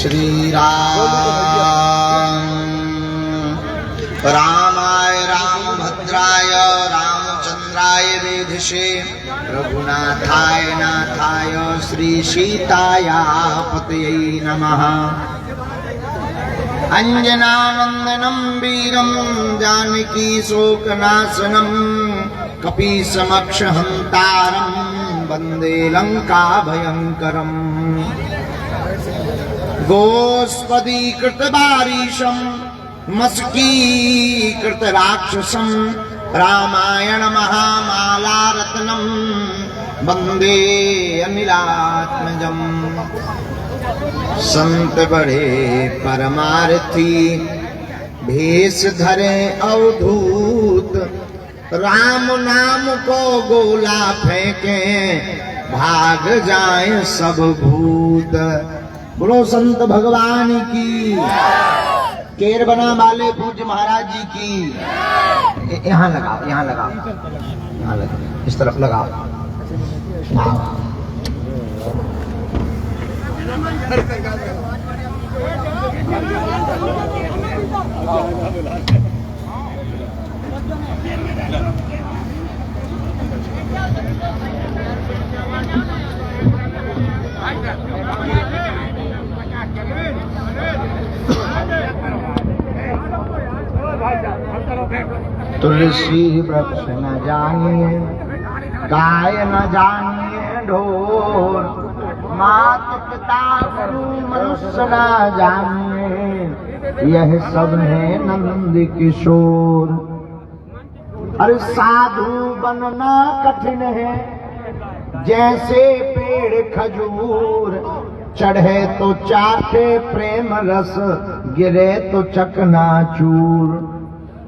श्री राम रामाय रामभद्राय रामचंद्राय वेधसे रघुनाथाय नाथाय श्री सीताया पतये नमः। अंजनानंदनं वीरं जानकी शोकनाशनं कपीसमक्षहंतारं वंदे लंका भयंकरम्। गोस्पदीकृतबारीशं मस्कीकृतराक्षसं रामायण महामालारत्नं वंदे अनिलात्मजम्। संत बड़े परमार्थी भेष धरे अवधूत राम नाम को गोला फेंके भाग जाए सब भूत। बोलो संत भगवान की, केरबना वाले पूज्य महाराज जी की। यहाँ लगाओ, यहाँ लगाओ, यहाँ लगाओ, इस तरफ लगाओ। तुलसी वृक्ष न जानिए, गाय न जानिए ढोर, मात पिता गुरु मनुष्य न जानिए, यह सब है नंद किशोर। अरे साधु बनना कठिन है, जैसे पेड़ खजूर, चढ़े तो चाटे प्रेम रस, गिरे तो चकनाचूर।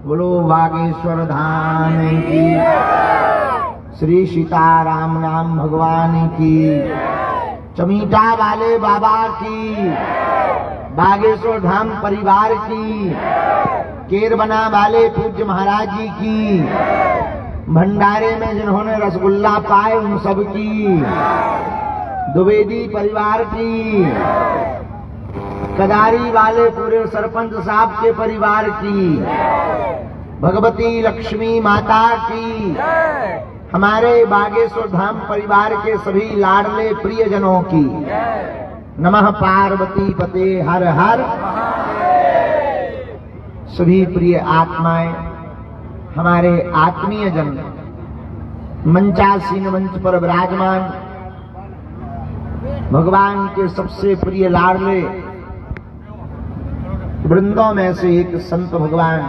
बोलो बागेश्वर धाम की, श्री सीताराम नाम भगवान की, चमीटा वाले बाबा की, बागेश्वर धाम परिवार की, केरबना वाले पूज्य महाराज जी की, भंडारे में जिन्होंने रसगुल्ला पाए उन सब की, द्विवेदी परिवार की, कदारी वाले पूरे सरपंच साहब के परिवार की, भगवती लक्ष्मी माता की, हमारे बागेश्वर धाम परिवार के सभी लाडले प्रियजनों की। नमः पार्वती पते हर हर। सभी प्रिय आत्माएं, हमारे आत्मीय जन मंचासीन मंच पर विराजमान भगवान के सबसे प्रिय लाडले वृंदों में से एक संत भगवान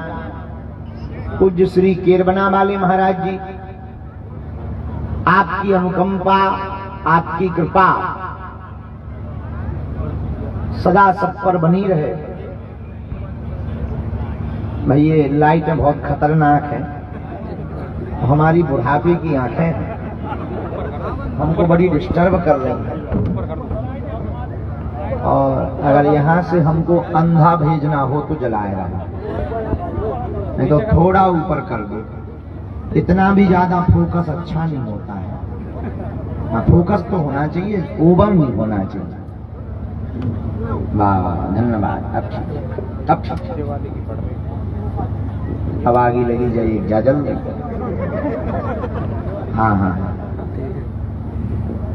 पूज्य श्री केरबना वाले महाराज जी, आपकी अनुकंपा, आपकी कृपा सदा सब पर बनी रहे। भाई ये लाइटें बहुत खतरनाक है, हमारी बुढ़ापे की आंखें हैं, हमको बड़ी डिस्टर्ब कर रही हैं। और अगर यहाँ से हमको अंधा भेजना हो तो जलाएगा, नहीं तो थोड़ा ऊपर कर दो। इतना भी ज्यादा फोकस अच्छा नहीं होता है। हाँ, फोकस तो होना चाहिए, ओवर नहीं होना चाहिए। वाह वाह, धन्यवाद। अब आगे लगी जाइए, क्या जल्दी। हाँ हाँ,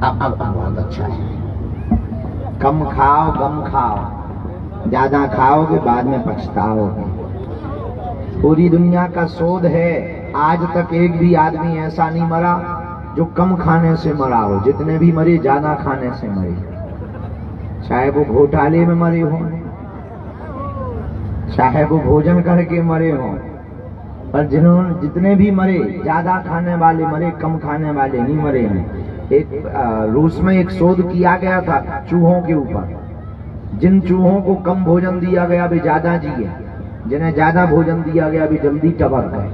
अब बहुत अच्छा है। कम खाओ, कम खाओ, ज्यादा खाओगे बाद में पछताओगे। पूरी दुनिया का शोध है, आज तक एक भी आदमी ऐसा नहीं मरा जो कम खाने से मरा हो। जितने भी मरे ज्यादा खाने से मरे, चाहे वो घोटाले में मरे हो, चाहे वो भोजन करके मरे हो, पर जितने भी मरे ज्यादा खाने वाले मरे, कम खाने वाले नहीं मरे हैं। एक रूस में एक शोध किया गया था चूहों के ऊपर। जिन चूहों को कम भोजन दिया गया वे ज्यादा जिए, जिन्हें ज्यादा भोजन दिया गया वे जल्दी टपक गए।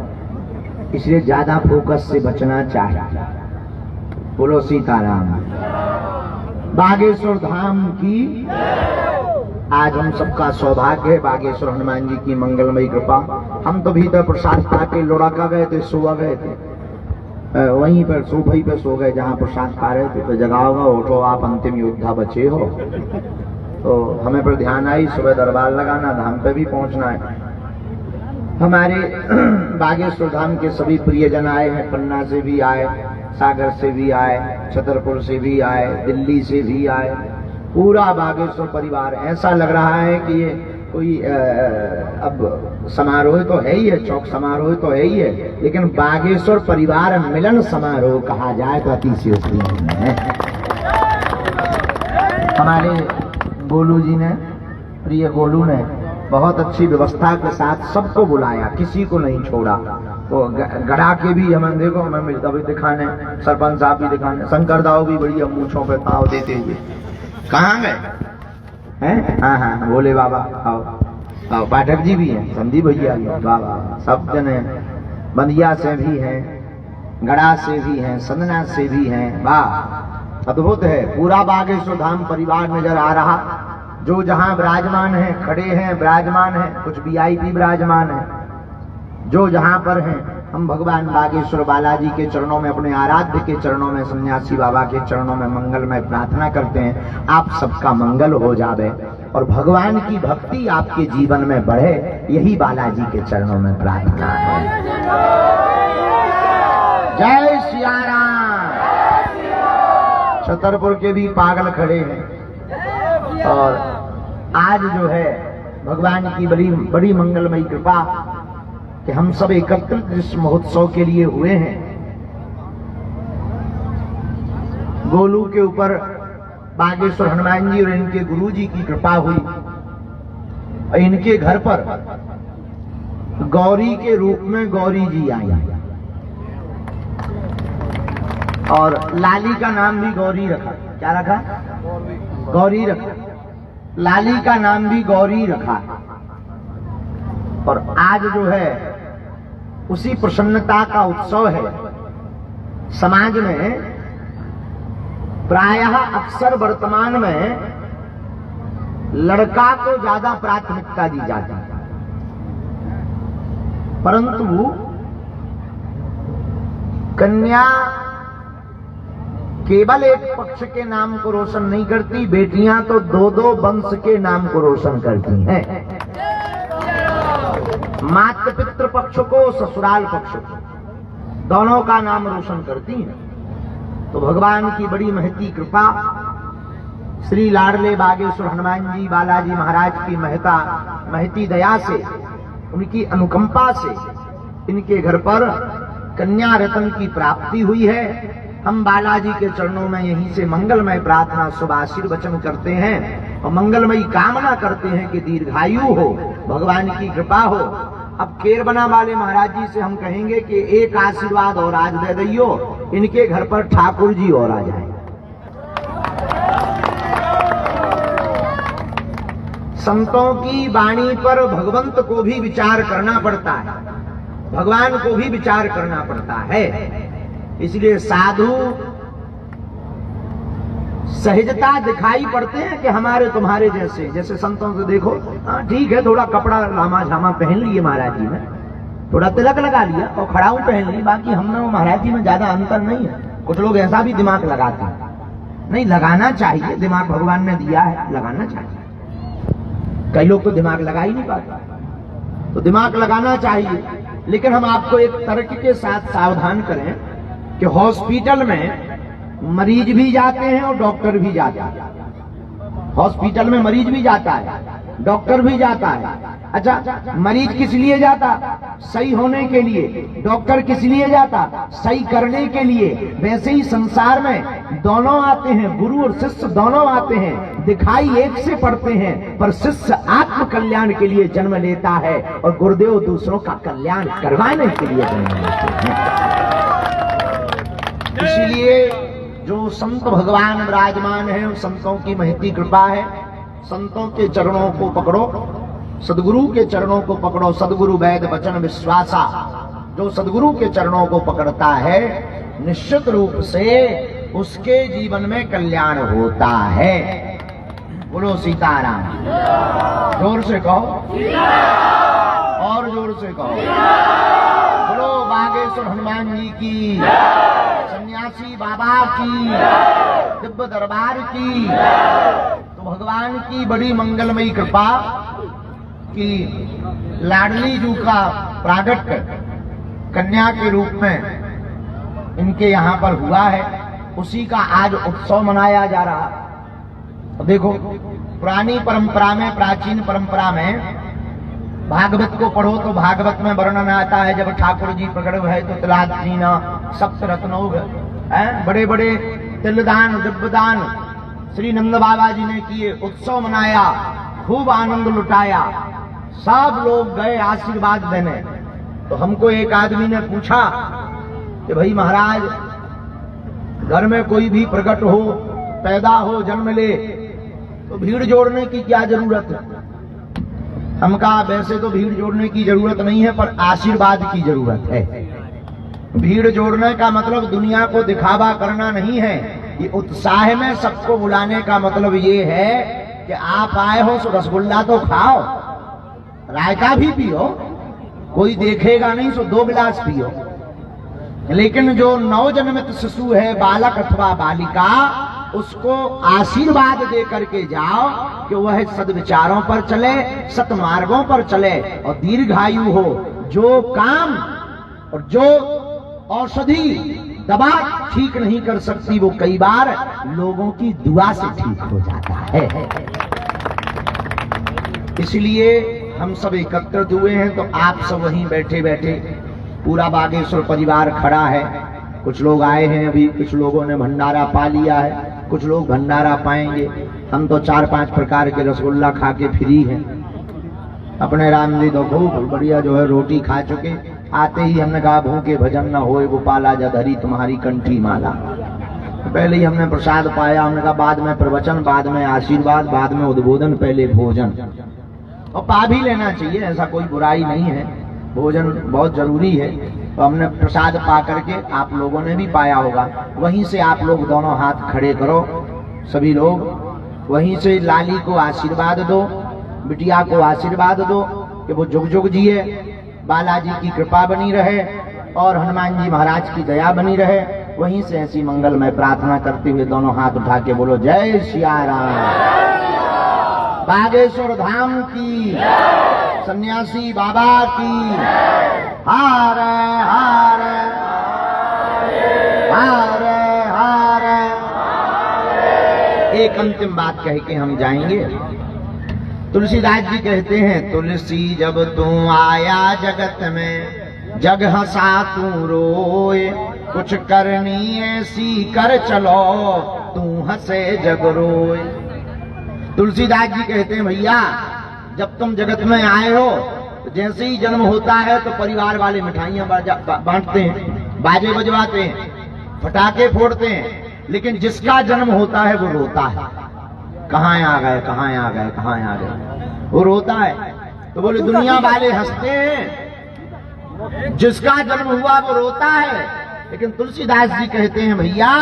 इसलिए ज्यादा फोकस से बचना चाहिए। बोलो सीताराम। बागेश्वर धाम की आज हम सबका सौभाग्य है, बागेश्वर हनुमान जी की मंगलमयी कृपा। हम तो भीतर प्रसाद खा के लुढ़का गए थे, सोवा गए थे, वहीं पर सोफे पे सो गए जहाँ प्रसाद खा रहे थे। तो जगाओगा, उठो, आप अंतिम योद्धा बचे हो। तो हमें पर ध्यान आई सुबह दरबार लगाना, धाम पे भी पहुंचना है। हमारे बागेश्वर धाम के सभी प्रियजन आए हैं, पन्ना से भी आए, सागर से भी आए, छतरपुर से भी आए, दिल्ली से भी आए, पूरा बागेश्वर परिवार। ऐसा लग रहा है कि ये कोई अब समारोह तो है ही है, चौक समारोह तो है ही है, लेकिन बागेश्वर परिवार मिलन समारोह कहा जाए तो अतिशयोक्ति है। हमारे गोलू जी ने, प्रिय गोलू ने बहुत अच्छी व्यवस्था के साथ सबको बुलाया, किसी को नहीं छोड़ा। तो गड़ा के भी हमें देखो, हमें मिलता भी दिखाने, सरपंच साहब भी दिखाने, शंकर दाव भी बढ़िया मूछों पे ताव देते हुए। कहाँ गए हैं? हाँ हाँ, भोले बाबा आओ आओ। पाठक जी भी हैं, संदीप भैया भी, वाह वाह, सब जने। बंदिया से भी हैं, गड़ा से भी हैं, संदना से भी हैं, वाह अद्भुत है। पूरा बागेश्वर धाम परिवार नजर आ रहा। जो जहां विराजमान है, खड़े हैं, विराजमान है, कुछ वीआईपी विराजमान है, जो जहां पर हैं, हम भगवान बागेश्वर बालाजी के चरणों में, अपने आराध्य के चरणों में, सन्यासी बाबा के चरणों में मंगलमय प्रार्थना करते हैं, आप सबका मंगल हो जावे और भगवान की भक्ति आपके जीवन में बढ़े, यही बालाजी के चरणों में प्रार्थना है। जय सिया राम। छतरपुर के भी पागल खड़े हैं और आज जो है भगवान की बड़ी बड़ी मंगलमयी कृपा कि हम सब एकत्रित इस महोत्सव के लिए हुए हैं। गोलू के ऊपर बागेश्वर हनुमान जी और इनके गुरु जी की कृपा हुई और इनके घर पर गौरी के रूप में गौरी जी आई और लाली का नाम भी गौरी रखा। क्या रखा? गौरी रखा। लाली का नाम भी गौरी रखा। और आज जो है उसी प्रसन्नता का उत्सव है। समाज में प्रायः अक्सर वर्तमान में लड़का को ज्यादा प्राथमिकता दी जाती है, परंतु कन्या केवल एक पक्ष के नाम को रोशन नहीं करती, बेटियां तो दो दो वंश के नाम को रोशन करती हैं। मातृ पितृ पक्ष को, ससुराल पक्ष को, दोनों का नाम रोशन करती हैं। तो भगवान की बड़ी महती कृपा, श्री लाडले बागेश्वर हनुमान जी बालाजी महाराज की महती दया से, उनकी अनुकंपा से इनके घर पर कन्या रत्न की प्राप्ति हुई है। हम बालाजी के चरणों में यहीं से मंगलमय प्रार्थना, शुभ आशीर्वचन करते हैं और मंगलमयी कामना करते हैं कि दीर्घायु हो, भगवान की कृपा हो। अब केरबना वाले महाराज जी से हम कहेंगे कि एक आशीर्वाद और आज दे दियो, इनके घर पर ठाकुर जी और आ जाए। संतों की वाणी पर भगवंत को भी विचार करना पड़ता है, भगवान को भी विचार करना पड़ता है। इसलिए साधु सहजता दिखाई पड़ते हैं कि हमारे तुम्हारे जैसे, जैसे संतों से देखो, हाँ ठीक है, थोड़ा कपड़ा लामा झामा पहन लिए महाराज जी ने, थोड़ा तिलक लगा लिया और खड़ाऊ पहन ली, बाकी हम में महाराज जी में ज्यादा अंतर नहीं है। कुछ लोग ऐसा भी दिमाग लगाते हैं, नहीं लगाना चाहिए, दिमाग भगवान ने दिया है, लगाना चाहिए। कई लोग तो दिमाग लगा ही नहीं पाते, तो दिमाग लगाना चाहिए। लेकिन हम आपको एक तर्क के साथ सावधान करें कि हॉस्पिटल में मरीज भी जाते हैं और डॉक्टर भी जाता है। हॉस्पिटल में मरीज भी जाता है, डॉक्टर भी जाता है। अच्छा, मरीज किस लिए जाता? सही होने के लिए। डॉक्टर किस लिए जाता? सही करने के लिए। वैसे ही संसार में दोनों आते हैं, गुरु और शिष्य दोनों आते हैं, दिखाई एक से पड़ते हैं, पर शिष्य आत्म कल्याण के लिए जन्म लेता है और गुरुदेव दूसरों का कल्याण करवाने के लिए जन्म लेते हैं। इसलिए जो संत भगवान विराजमान है, संतों की महती कृपा है। संतों के चरणों को पकड़ो, सदगुरु के चरणों को पकड़ो। सदगुरु वैद वचन विश्वासा, जो सदगुरु के चरणों को पकड़ता है निश्चित रूप से उसके जीवन में कल्याण होता है। बोलो सीताराम। जोर से कहो, और जोर से कहो। बोलो बागेश्वर हनुमान जी की, सन्यासी बाबा की, दिव्य दरबार की। तो भगवान की बड़ी मंगलमयी कृपा कि लाडली जू का प्रागट्य कन्या के रूप में इनके यहाँ पर हुआ है, उसी का आज उत्सव मनाया जा रहा है। देखो पुरानी परंपरा में, प्राचीन परंपरा में भागवत को पढ़ो तो भागवत में वर्णन आता है, जब ठाकुर जी प्रकट हुए तो तिलादीन सप्त रत्नोग, बड़े बड़े तिलदान दिव्यदान श्री नंद बाबा जी ने किए, उत्सव मनाया, खूब आनंद लुटाया, सब लोग गए आशीर्वाद देने। तो हमको एक आदमी ने पूछा कि भाई महाराज, घर में कोई भी प्रकट हो, पैदा हो, जन्म ले, तो भीड़ जोड़ने की क्या जरूरत है? हम कहा वैसे तो भीड़ जोड़ने की जरूरत नहीं है, पर आशीर्वाद की जरूरत है। भीड़ जोड़ने का मतलब दुनिया को दिखावा करना नहीं है, ये उत्साह में सबको बुलाने का मतलब ये है कि आप आए हो सो रसगुल्ला तो खाओ, रायता भी पियो, कोई देखेगा नहीं सो 2 गिलास पियो। लेकिन जो नवजन्मित शिशु है, बालक अथवा बालिका, उसको आशीर्वाद दे करके जाओ कि वह सद्विचारों पर चले, सतमार्गों पर चले और दीर्घायु हो। जो काम और जो औषधि दवा ठीक नहीं कर सकती, वो कई बार लोगों की दुआ से ठीक हो जाता है। इसलिए हम सब एकत्रित हुए हैं, तो आप सब वहीं बैठे बैठे, पूरा बागेश्वर परिवार खड़ा है। कुछ लोग आए हैं अभी, कुछ लोगों ने भंडारा पा लिया है, कुछ लोग भंडारा पाएंगे। हम तो 4-5 प्रकार के रसगुल्ला खा के फ्री हैं। अपने राम जी तो खूब बढ़िया जो है रोटी खा चुके। आते ही हमने कहा भूखे भजन न होए गोपाला, जधरी तुम्हारी कंठी माला। तो पहले ही हमने प्रसाद पाया, हमने कहा बाद में प्रवचन, बाद में आशीर्वाद, बाद में उद्बोधन, पहले भोजन। और पा भी लेना चाहिए, ऐसा कोई बुराई नहीं है, भोजन बहुत जरूरी है। तो हमने प्रसाद पा करके, आप लोगों ने भी पाया होगा, वहीं से आप लोग दोनों हाथ खड़े करो, सभी लोग वहीं से लाली को आशीर्वाद दो, बिटिया को आशीर्वाद दो कि वो जुग जुग जिए, बालाजी की कृपा बनी रहे और हनुमान जी महाराज की दया बनी रहे। वहीं से ऐसी मंगलमय प्रार्थना करते हुए दोनों हाथ उठा के बोलो जय सिया राम। बागेश्वर धाम की, सन्यासी बाबा की, हार हार हार हार। एक अंतिम बात कह के हम जाएंगे। तुलसीदास जी कहते हैं, तुलसी जब तू आया जगत में, जग हंसा तू रोए, कुछ करनी ऐसी कर चलो, तू हंसे जग रोए। तुलसीदास जी कहते हैं, भैया जब तुम जगत में आए हो, तो जैसे ही जन्म होता है तो परिवार वाले मिठाइयां बांटते हैं, बाजे बजवाते हैं, पटाखे फोड़ते हैं, लेकिन जिसका जन्म होता है वो रोता है, कहाँ आ गए, कहाँ आ गए, कहाँ आ गए, वो रोता है। तो बोले दुनिया वाले हंसते हैं, जिसका जन्म हुआ वो रोता है। लेकिन तुलसीदास जी कहते हैं, भैया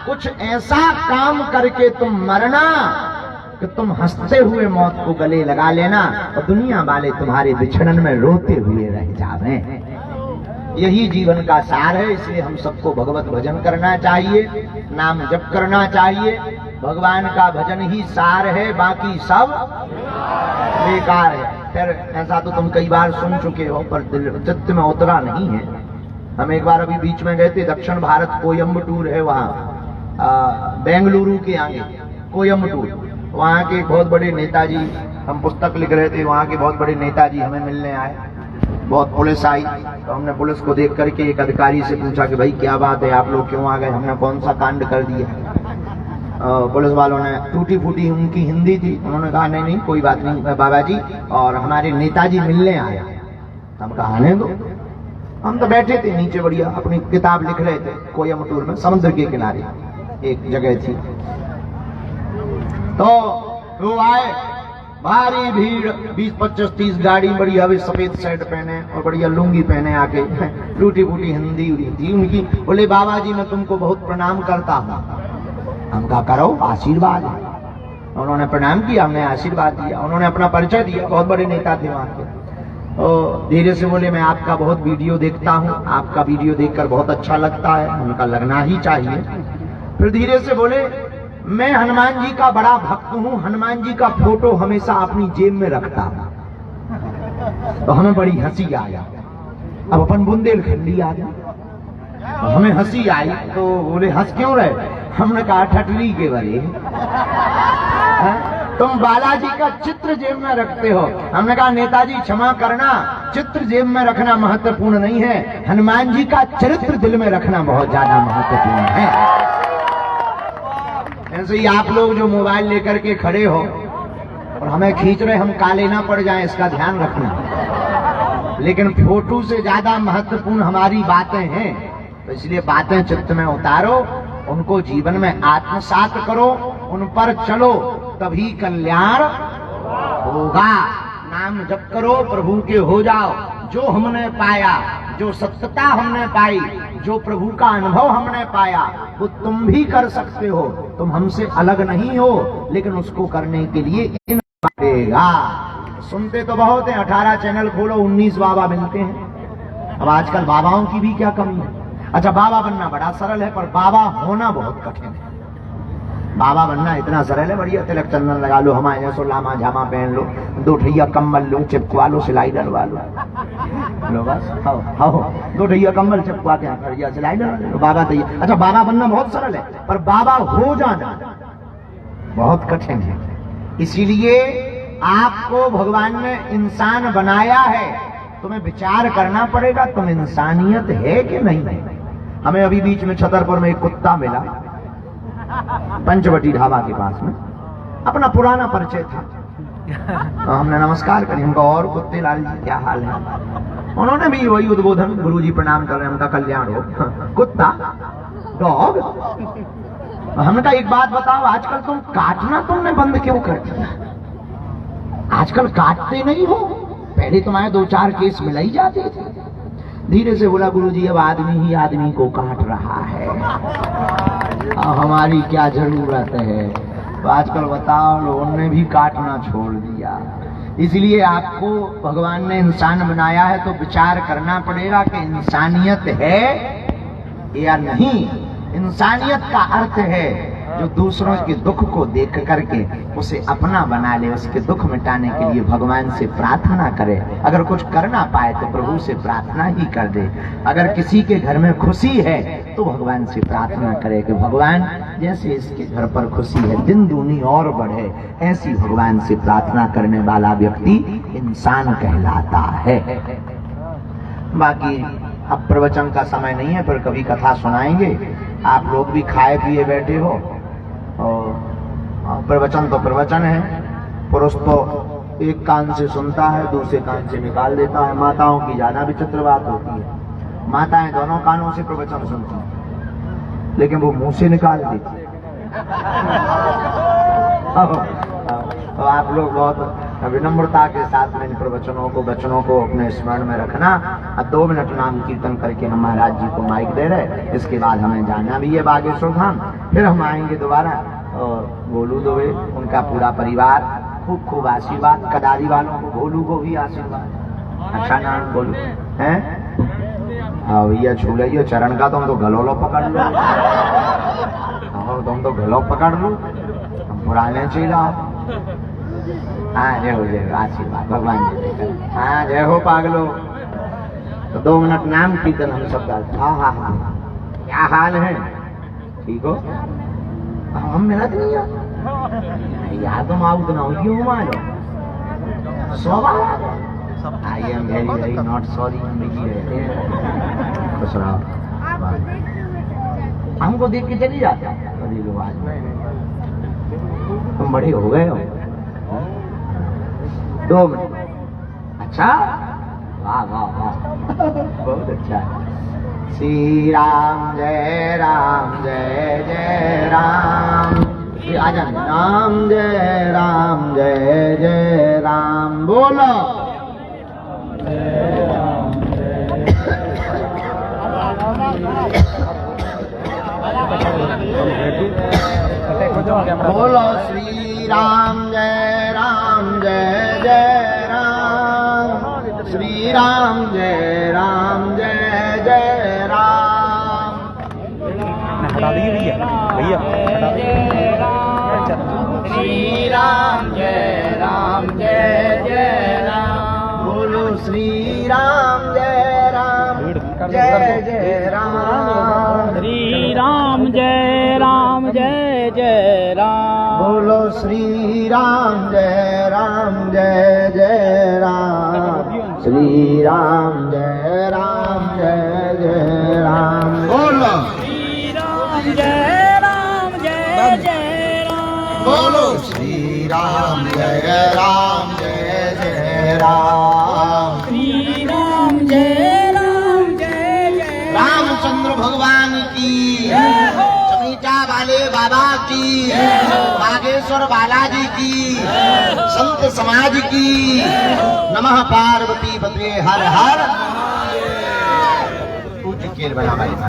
कुछ ऐसा काम करके तुम मरना कि तुम हंसते हुए मौत को गले लगा लेना और दुनिया वाले तुम्हारे बिछड़न में रोते हुए रह जावे। यही जीवन का सार है। इसलिए हम सबको भगवत भजन करना चाहिए, नाम जप करना चाहिए। भगवान का भजन ही सार है, बाकी सब बेकार है। फिर ऐसा तो तुम कई बार सुन चुके हो, पर चित्त में उतरा नहीं है। हम एक बार अभी बीच में गए थे, दक्षिण भारत कोयम्बटूर है वहाँ, बेंगलुरु के आगे कोयम्बटूर, वहाँ के बहुत बड़े नेताजी, हम पुस्तक लिख रहे थे, वहाँ के बहुत बड़े नेताजी हमें मिलने आए। बहुत पुलिस आई, तो हमने पुलिस को देख करके एक अधिकारी से पूछा कि भाई क्या बात है, आप लोग क्यों आ गए, हमने कौन सा कांड कर दिया। पुलिस वालों ने टूटी फूटी उनकी हिंदी थी, उन्होंने कहा नहीं नहीं कोई बात नहीं बाबा जी, और हमारे नेताजी मिलने आए। हम कहा आने दो। हम तो बैठे थे नीचे बढ़िया अपनी किताब लिख रहे थे, कोयम्बटूर में समुद्र के किनारे एक जगह थी। तो वो आए, भारी भीड़, 20-25-30 गाड़ी, बढ़िया भी सफेद शर्ट पहने और बढ़िया लुंगी पहने आके, टूटी फूटी हिंदी थी उनकी। बोले बाबा जी मैं तुमको बहुत प्रणाम करता हूँ। हम कहा करो, आशीर्वाद है। उन्होंने प्रणाम किया, हमने आशीर्वाद दिया, उन्होंने अपना परिचय दिया, बहुत बड़े नेता थे वहाँ के। तो धीरे से बोले मैं आपका बहुत वीडियो देखता हूँ, आपका वीडियो देखकर बहुत अच्छा लगता है। उनका लगना ही चाहिए। फिर धीरे से बोले मैं हनुमान जी का बड़ा भक्त हूं, हनुमान जी का फोटो हमेशा अपनी जेब में रखता हूं। तो हमें बड़ी हंसी आई। अब अपन बुंदेलखंडी आ गए, हमें हंसी आई तो बोले हंस क्यों रहे? हमने कहा ठटली के वाले तुम बालाजी का चित्र जेब में रखते हो। हमने कहा नेताजी क्षमा करना, चित्र जेब में रखना महत्वपूर्ण नहीं है, हनुमान जी का चरित्र दिल में रखना बहुत ज्यादा महत्वपूर्ण है। ऐसे ही आप लोग जो मोबाइल लेकर के खड़े हो और हमें खींच रहे, हम काले ना पड़ जाएं, इसका ध्यान रखना। लेकिन फोटो से ज्यादा महत्वपूर्ण हमारी बातें हैं, तो इसलिए बातें चित्त में उतारो, उनको जीवन में आत्मसात करो, उन पर चलो, तभी कल्याण होगा। नाम जप करो, प्रभु के हो जाओ। जो हमने पाया, जो सत्यता हमने पाई, जो प्रभु का अनुभव हमने पाया, वो तुम भी कर सकते हो। तुम हमसे अलग नहीं हो, लेकिन उसको करने के लिए इन पड़ेगा। सुनते तो बहुत है, 18 चैनल खोलो 19 बाबा मिलते हैं। अब आजकल बाबाओं की भी क्या कमी है? अच्छा, बाबा बनना बड़ा सरल है, पर बाबा होना बहुत कठिन है। बाबा बनना इतना सरल है, बढ़िया तिलक चंदन लगा लो, हमारे जैसो लामा झामा पहन लो, 2 ठैया कम्बल लो, चिपकवा लो, सिलाई डलवा लो बस, हाओ 2 ठैया कम्बल चिपकवा के बढ़िया सिलाई डलवा लो, बाबा तैयार। अच्छा, बाबा बनना बहुत सरल है, पर बाबा हो जाना बहुत कठिन है। इसीलिए आपको भगवान ने इंसान बनाया है, तुम्हें विचार करना पड़ेगा तुम इंसानियत है कि नहीं। हमें अभी बीच में छतरपुर में एक कुत्ता मिला, पंचवटी ढाबा के पास में, अपना पुराना परिचय था। हमने नमस्कार करी, हमको और कुत्ते लाल जी क्या हाल है? उन्होंने भी वही उद्बोधन, गुरुजी प्रणाम कर रहे हैं, उनका कल्याण हो। कुत्ता, डॉग। हमने कहा एक बात बताओ, आजकल तुम काटना तुमने बंद क्यों कर दिया? आजकल काटते नहीं हो, पहले तुम्हारे 2-4 केस मिलाई जाते थे। धीरे से बोला गुरुजी अब आदमी ही आदमी को काट रहा है, हमारी क्या जरूरत है? तो आजकल बताओ लोगों ने भी काटना छोड़ दिया। इसलिए आपको भगवान ने इंसान बनाया है, तो विचार करना पड़ेगा कि इंसानियत है या नहीं। इंसानियत का अर्थ है जो दूसरों के दुख को देख करके उसे अपना बना ले, उसके दुख मिटाने के लिए भगवान से प्रार्थना करे। अगर कुछ कर ना पाए तो प्रभु से प्रार्थना ही कर दे। अगर किसी के घर में खुशी है तो भगवान से प्रार्थना करे कि भगवान जैसे इसके घर पर खुशी है, दिन दूनी और बढ़े। ऐसी भगवान से प्रार्थना करने वाला व्यक्ति इंसान कहलाता है। बाकी अब प्रवचन का समय नहीं है, पर कभी कथा सुनाएंगे। आप लोग भी खाए पिए बैठे हो, और प्रवचन तो प्रवचन है। पुरुष तो एक कान से सुनता है, दूसरे कान से निकाल देता है। माताओं की ज्यादा विचित्र बात होती है, माताएं दोनों कानों से प्रवचन सुनती हैं, लेकिन वो मुंह से निकाल देती है। तो आप लोग बहुत विनम्रता के साथ में इन प्रवचनों को, वचनों को अपने स्मरण में रखना। अब 2 मिनट नाम कीर्तन करके हम महाराज जी को माइक दे रहे, इसके बाद हमें जाना भी है बागेश्वर धाम। फिर हम आएंगे दोबारा, और गोलू दुबे, उनका पूरा परिवार, खूब खूब आशीर्वाद। कदारी वालों को, गोलू को भी आशीर्वाद। अच्छा नाम गोलू है, भैया छू लियो चरण का, तुम तो गलोलो पकड़ लो, और तुम तो गलो पकड़ लो, पुराने चीला। हाँ जय हो, जय हो, आशीर्वाद भगवान जी। हाँ जय हो पागलो। तो 2 मिनट नाम कीर्तन हम सब का। हाँ, क्या हाल है? ठीक हो? हम मिलत नहीं यार, तुम आउट ना हो, क्यों मानो I am very very not sorry. खुश रहो, हमको देख के चली जाता कभी लोग। आज तुम बड़े हो गए हो। 2 मिनट। अच्छा, वाह वाह वाह, बहुत अच्छा है। श्री राम जय राम, जय जय राम। आजा राम जय राम, जय जय राम। बोलो बोलो श्री राम जय राम, जय जय राम। श्री राम जय राम, जय जय राम। हटा दीजिए भैया, भैया हटा दीजिए। राम जय राम जय जय राम श्री राम जय राम जय जय राम। बोलो श्री राम जय जय राम श्री राम जय जय राम। बोलो श्री राम जय जय राम। बोलो श्री राम जय जय राम। श्री राम जय जय रामचंद्र भगवान की, समीटा वाले बाबा की, बागेश्वर बालाजी की, संत समाज की। नमः पार्वती पते हर हर। पूज्य केर बना वाली।